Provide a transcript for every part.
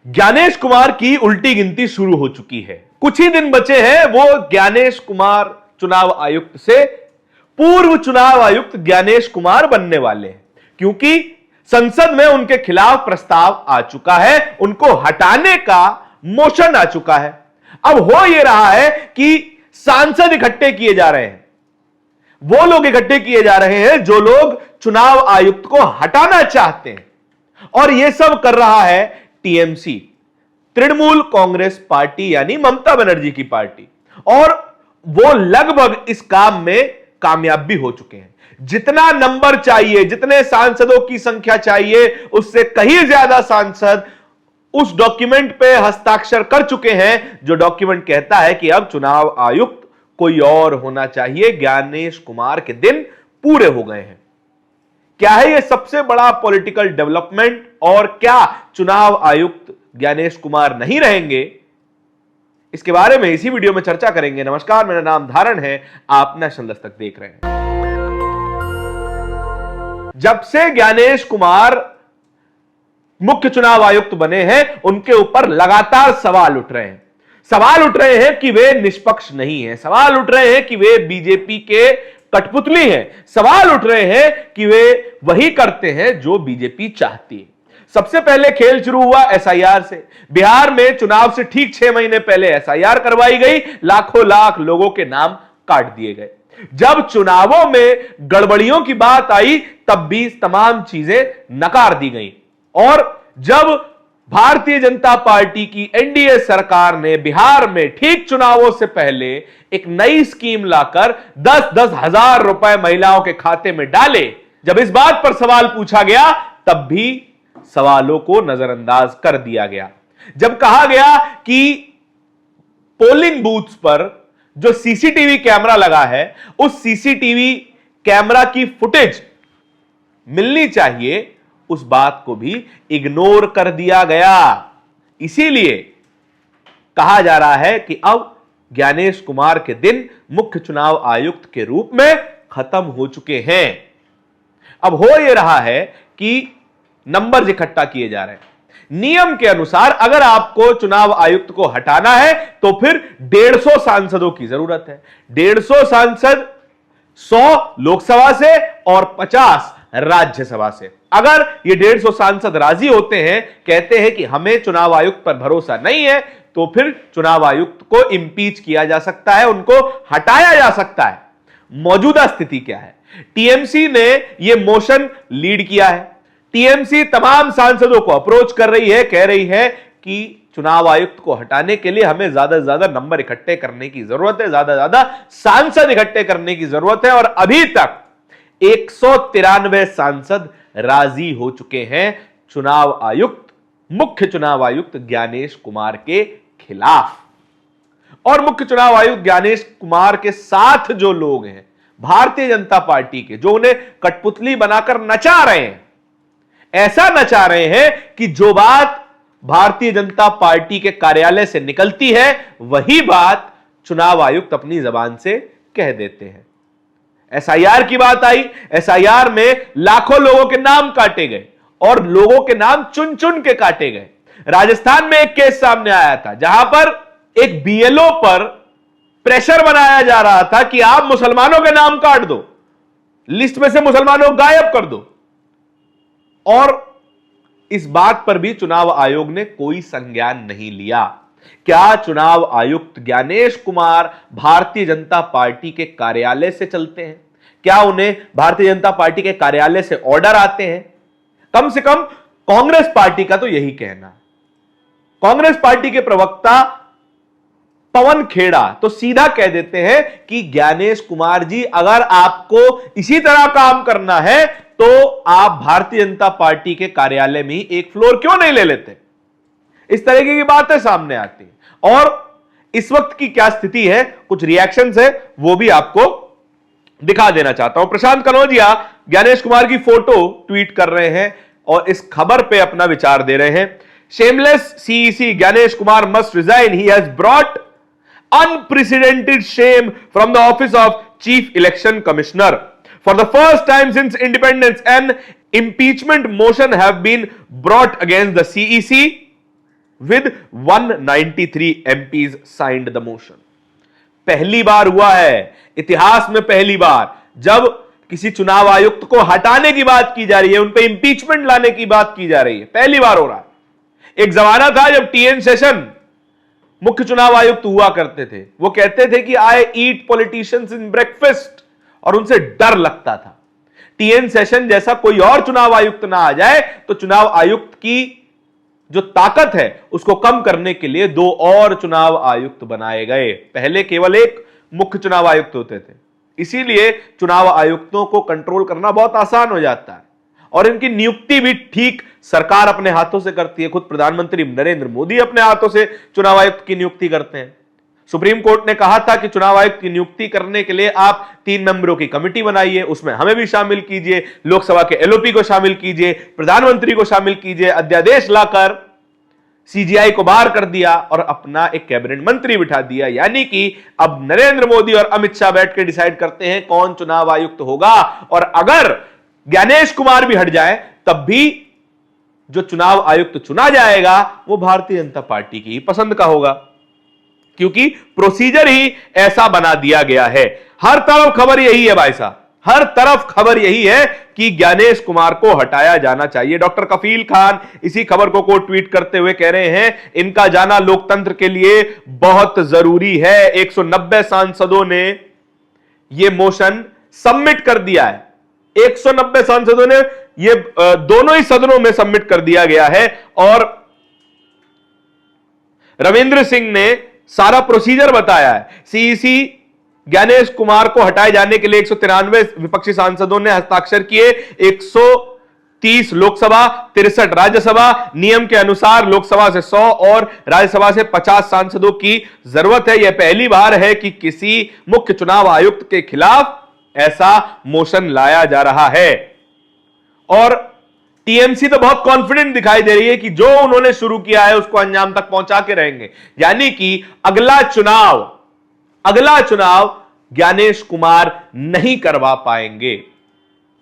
ज्ञानेश कुमार की उल्टी गिनती शुरू हो चुकी है। कुछ ही दिन बचे हैं वो ज्ञानेश कुमार चुनाव आयुक्त से पूर्व चुनाव आयुक्त ज्ञानेश कुमार बनने वाले हैं, क्योंकि संसद में उनके खिलाफ प्रस्ताव आ चुका है, उनको हटाने का मोशन आ चुका है। अब हो यह रहा है कि सांसद इकट्ठे किए जा रहे हैं, वो लोग इकट्ठे किए जा रहे हैं जो लोग चुनाव आयुक्त को हटाना चाहते हैं, और यह सब कर रहा है टीएमसी, तृणमूल कांग्रेस पार्टी, यानी ममता बनर्जी की पार्टी। और वो लगभग इस काम में कामयाब भी हो चुके हैं। जितना नंबर चाहिए, जितने सांसदों की संख्या चाहिए, उससे कहीं ज्यादा सांसद उस डॉक्यूमेंट पे हस्ताक्षर कर चुके हैं जो डॉक्यूमेंट कहता है कि अब चुनाव आयुक्त कोई और होना चाहिए। ज्ञानेश कुमार के दिन पूरे हो गए हैं। क्या है यह सबसे बड़ा पॉलिटिकल डेवलपमेंट, और क्या चुनाव आयुक्त ज्ञानेश कुमार नहीं रहेंगे? इसके बारे में इसी वीडियो में चर्चा करेंगे। नमस्कार, मेरा नाम धारण है, आप नेशनल दस्तक देख रहे हैं। जब से ज्ञानेश कुमार मुख्य चुनाव आयुक्त बने हैं, उनके ऊपर लगातार सवाल उठ रहे हैं। सवाल उठ रहे हैं कि वे निष्पक्ष नहीं हैं, सवाल उठ रहे हैं कि वे बीजेपी के कठपुतली हैं, सवाल उठ रहे हैं कि वे वही करते हैं जो बीजेपी चाहती है। सबसे पहले खेल शुरू हुआ एसआईआर से। बिहार में चुनाव से ठीक 6 महीने पहले एसआईआर करवाई गई, लाखों लाख लोगों के नाम काट दिए गए। जब चुनावों में गड़बड़ियों की बात आई, तब भी तमाम चीजें नकार दी गई। और जब भारतीय जनता पार्टी की एनडीए सरकार ने बिहार में ठीक चुनावों से पहले एक नई स्कीम लाकर 10-10 हजार रुपए महिलाओं के खाते में डाले, जब इस बात पर सवाल पूछा गया, तब भी सवालों को नजरअंदाज कर दिया गया। जब कहा गया कि पोलिंग बूथ्स पर जो सीसीटीवी कैमरा लगा है, उस सीसीटीवी कैमरा की फुटेज मिलनी चाहिए, उस बात को भी इग्नोर कर दिया गया। इसीलिए कहा जा रहा है कि अब ज्ञानेश कुमार के दिन मुख्य चुनाव आयुक्त के रूप में खत्म हो चुके हैं। अब हो यह रहा है कि नंबर इकट्ठा किए जा रहे हैं। नियम के अनुसार अगर आपको चुनाव आयुक्त को हटाना है तो फिर 150 सांसदों की जरूरत है। 150 सांसद, 100 लोकसभा से और 50 राज्यसभा से। अगर ये 150 सांसद राजी होते हैं, कहते हैं कि हमें चुनाव आयुक्त पर भरोसा नहीं है, तो फिर चुनाव आयुक्त को इंपीच किया जा सकता है, उनको हटाया जा सकता है। मौजूदा स्थिति क्या है? टीएमसी ने यह मोशन लीड किया है। टीएमसी तमाम सांसदों को अप्रोच कर रही है, कह रही है कि चुनाव आयुक्त को हटाने के लिए हमें ज्यादा से ज्यादा नंबर इकट्ठे करने की जरूरत है, ज्यादा से ज्यादा सांसद इकट्ठे करने की जरूरत है। और अभी तक 193 सांसद राजी हो चुके हैं चुनाव आयुक्त, मुख्य चुनाव आयुक्त ज्ञानेश कुमार के खिलाफ। और मुख्य चुनाव आयुक्त ज्ञानेश कुमार के साथ जो लोग हैं भारतीय जनता पार्टी के, जो उन्हें कठपुतली बनाकर नचा रहे हैं, ऐसा नचा रहे हैं कि जो बात भारतीय जनता पार्टी के कार्यालय से निकलती है, वही बात चुनाव आयुक्त अपनी जबान से कह देते हैं। एसआईआर की बात आई, एसआईआर में लाखों लोगों के नाम काटे गए, और लोगों के नाम चुन चुन के काटे गए। राजस्थान में एक केस सामने आया था, जहां पर एक बीएलओ पर प्रेशर बनाया जा रहा था कि आप मुसलमानों के नाम काट दो, लिस्ट में से मुसलमानों को गायब कर दो। और इस बात पर भी चुनाव आयोग ने कोई संज्ञान नहीं लिया। क्या चुनाव आयुक्त ज्ञानेश कुमार भारतीय जनता पार्टी के कार्यालय से चलते हैं? क्या उन्हें भारतीय जनता पार्टी के कार्यालय से ऑर्डर आते हैं? कम से कम कांग्रेस पार्टी का तो यही कहना है। कांग्रेस पार्टी के प्रवक्ता पवन खेड़ा तो सीधा कह देते हैं कि ज्ञानेश कुमार जी, अगर आपको इसी तरह काम करना है तो आप भारतीय जनता पार्टी के कार्यालय में ही एक फ्लोर क्यों नहीं ले लेते? इस तरीके की बातें सामने आती हैं। और इस वक्त की क्या स्थिति है, कुछ रिएक्शंस है, वो भी आपको दिखा देना चाहता हूं। प्रशांत कनौजिया ज्ञानेश कुमार की फोटो ट्वीट कर रहे हैं और इस खबर पे अपना विचार दे रहे हैं। Shameless CEC Gyanesh Kumar must resign, he has brought unprecedented shame from the office of Chief Election Commissioner. For the first time since independence, an impeachment motion have been brought against the CEC. with 193 MPs signed the motion. पहली बार हुआ है, इतिहास में पहली बार, जब किसी चुनाव आयुक्त को हटाने की बात की जा रही है, उन पे इंपीचमेंट लाने की बात की जा रही है, पहली बार हो रहा है। एक जमाना था जब टीएन शेषन मुख्य चुनाव आयुक्त हुआ करते थे, वो कहते थे कि आई ईट पॉलिटिशियंस इन ब्रेकफास्ट, और उनसे डर लगता था। टीएन शेषन जैसा कोई और चुनाव आयुक्त ना आ जाए तो चुनाव आयुक्त की जो ताकत है उसको कम करने के लिए 2 और चुनाव आयुक्त बनाए गए। पहले केवल एक मुख्य चुनाव आयुक्त होते थे, इसीलिए चुनाव आयुक्तों को कंट्रोल करना बहुत आसान हो जाता है, और इनकी नियुक्ति भी ठीक सरकार अपने हाथों से करती है। खुद प्रधानमंत्री नरेंद्र मोदी अपने हाथों से चुनाव आयुक्त की नियुक्ति करते हैं। सुप्रीम कोर्ट ने कहा था कि चुनाव आयुक्त की नियुक्ति करने के लिए आप 3 मेंबरों की कमेटी बनाइए, उसमें हमें भी शामिल कीजिए, लोकसभा के एलओपी को शामिल कीजिए, प्रधानमंत्री को शामिल कीजिए, अध्यादेश लाकर सीजीआई को बाहर कर दिया और अपना एक कैबिनेट मंत्री बिठा दिया। यानी कि अब नरेंद्र मोदी और अमित शाह बैठ के डिसाइड करते हैं कौन चुनाव आयुक्त होगा, और अगर ज्ञानेश कुमार भी हट जाए तब भी जो चुनाव आयुक्त चुना जाएगा वो भारतीय जनता पार्टी की पसंद का होगा, क्योंकि प्रोसीजर ही ऐसा बना दिया गया है। हर तरफ खबर यही है भाई साहब, हर तरफ खबर यही है कि ज्ञानेश कुमार को हटाया जाना चाहिए। डॉक्टर कफील खान इसी खबर को ट्वीट करते हुए कह रहे हैं, इनका जाना लोकतंत्र के लिए बहुत जरूरी है। 190 सांसदों ने यह मोशन सबमिट कर दिया है, 190 सांसदों ने ये दोनों ही सदनों में सबमिट कर दिया गया है, और रविंद्र सिंह ने सारा प्रोसीजर बताया है। सीईसी ज्ञानेश कुमार को हटाए जाने के लिए 193 विपक्षी सांसदों ने हस्ताक्षर किए, 130 लोकसभा 63 राज्यसभा, नियम के अनुसार लोकसभा से 100 और राज्यसभा से 50 सांसदों की जरूरत है। यह पहली बार है कि किसी मुख्य चुनाव आयुक्त के खिलाफ ऐसा मोशन लाया जा रहा है, और टीएमसी तो बहुत कॉन्फिडेंट दिखाई दे रही है कि जो उन्होंने शुरू किया है उसको अंजाम तक पहुंचा के रहेंगे। यानी कि अगला चुनाव ज्ञानेश कुमार नहीं करवा पाएंगे,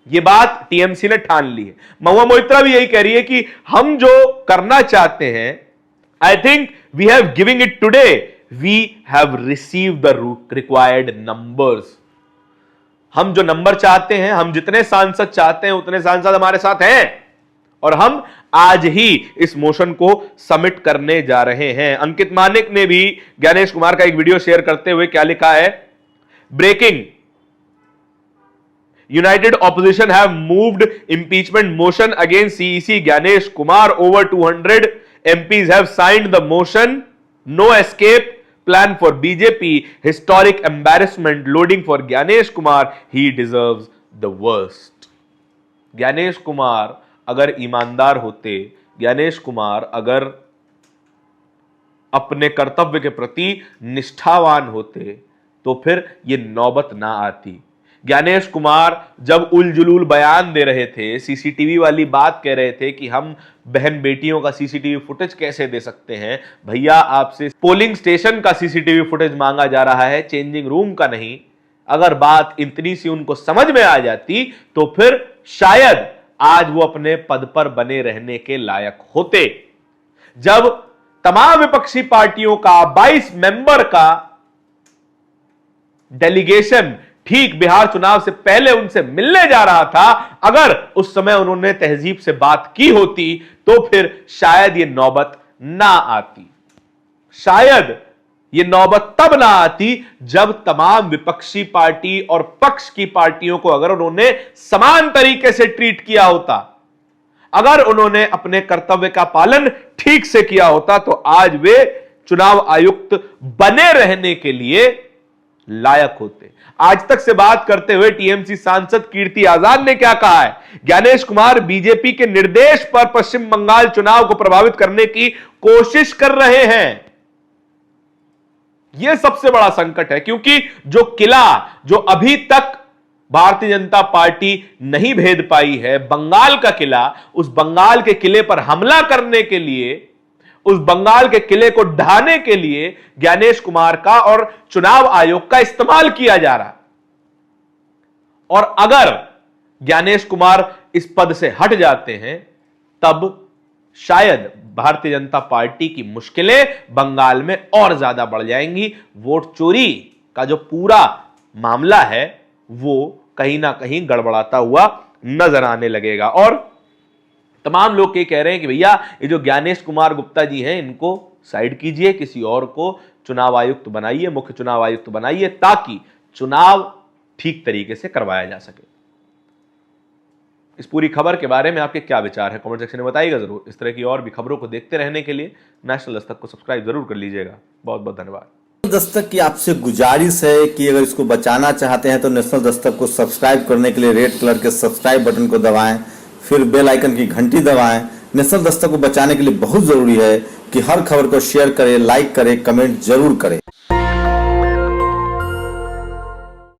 यह बात टीएमसी ने ठान ली है। महुआ मोइत्रा भी यही कह रही है कि हम जो करना चाहते हैं, I think we have giving it today, we have received the required numbers. हम जो नंबर चाहते हैं, हम जितने सांसद चाहते हैं उतने सांसद हमारे साथ हैं, और हम आज ही इस मोशन को सबमिट करने जा रहे हैं। अंकित मानिक ने भी ज्ञानेश कुमार का एक वीडियो शेयर करते हुए क्या लिखा है, breaking, united opposition have moved impeachment motion against CEC Gyanesh Kumar, over 200 MPs have signed the motion, no escape plan for BJP, historic embarrassment loading for Gyanesh Kumar, he deserves the worst. Gyanesh Kumar अगर ईमानदार होते, ज्ञानेश कुमार अगर अपने कर्तव्य के प्रति निष्ठावान होते तो फिर यह नौबत ना आती। ज्ञानेश कुमार जब उलझुल बयान दे रहे थे, सीसीटीवी वाली बात कह रहे थे कि हम बहन बेटियों का सीसीटीवी फुटेज कैसे दे सकते हैं, भैया आपसे पोलिंग स्टेशन का सीसीटीवी फुटेज मांगा जा रहा है, चेंजिंग रूम का नहीं। अगर बात इतनी सी उनको समझ में आ जाती तो फिर शायद आज वो अपने पद पर बने रहने के लायक होते। जब तमाम विपक्षी पार्टियों का 22 मेंबर का डेलीगेशन ठीक बिहार चुनाव से पहले उनसे मिलने जा रहा था, अगर उस समय उन्होंने तहजीब से बात की होती तो फिर शायद यह नौबत ना आती। शायद यह नौबत तब ना आती जब तमाम विपक्षी पार्टी और पक्ष की पार्टियों को अगर उन्होंने समान तरीके से ट्रीट किया होता, अगर उन्होंने अपने कर्तव्य का पालन ठीक से किया होता, तो आज वे चुनाव आयुक्त बने रहने के लिए लायक होते। आज तक से बात करते हुए टीएमसी सांसद कीर्ति आजाद ने क्या कहा है, ज्ञानेश कुमार बीजेपी के निर्देश पर पश्चिम बंगाल चुनाव को प्रभावित करने की कोशिश कर रहे हैं। यह सबसे बड़ा संकट है, क्योंकि जो किला जो अभी तक भारतीय जनता पार्टी नहीं भेद पाई है, बंगाल का किला, उस बंगाल के किले पर हमला करने के लिए, उस बंगाल के किले को ढाने के लिए ज्ञानेश कुमार का और चुनाव आयोग का इस्तेमाल किया जा रहा है। और अगर ज्ञानेश कुमार इस पद से हट जाते हैं, तब शायद भारतीय जनता पार्टी की मुश्किलें बंगाल में और ज्यादा बढ़ जाएंगी। वोट चोरी का जो पूरा मामला है वो कहीं ना कहीं गड़बड़ाता हुआ नजर आने लगेगा। और तमाम लोग ये कह रहे हैं कि भैया ये जो ज्ञानेश कुमार गुप्ता जी हैं इनको साइड कीजिए, किसी और को चुनाव आयुक्त बनाइए, मुख्य चुनाव आयुक्त बनाइए, ताकि चुनाव ठीक तरीके से करवाया जा सके। इस पूरी खबर के बारे में आपके क्या विचार है कमेंट सेक्शन में बताइएगा जरूर। इस तरह की और भी खबरों को देखते रहने के लिए नेशनल दस्तक को सब्सक्राइब जरूर कर लीजिएगा। बहुत बहुत धन्यवाद। दस्तक की आपसे गुजारिश है कि अगर इसको बचाना चाहते हैं तो नेशनल दस्तक को सब्सक्राइब करने के लिए रेड कलर के सब्सक्राइब बटन को दबाएं, फिर बेल आइकन की घंटी दबाएं। नेशनल दस्तक को बचाने के लिए बहुत जरूरी है कि हर खबर को शेयर करें, लाइक करें, कमेंट जरूर करें।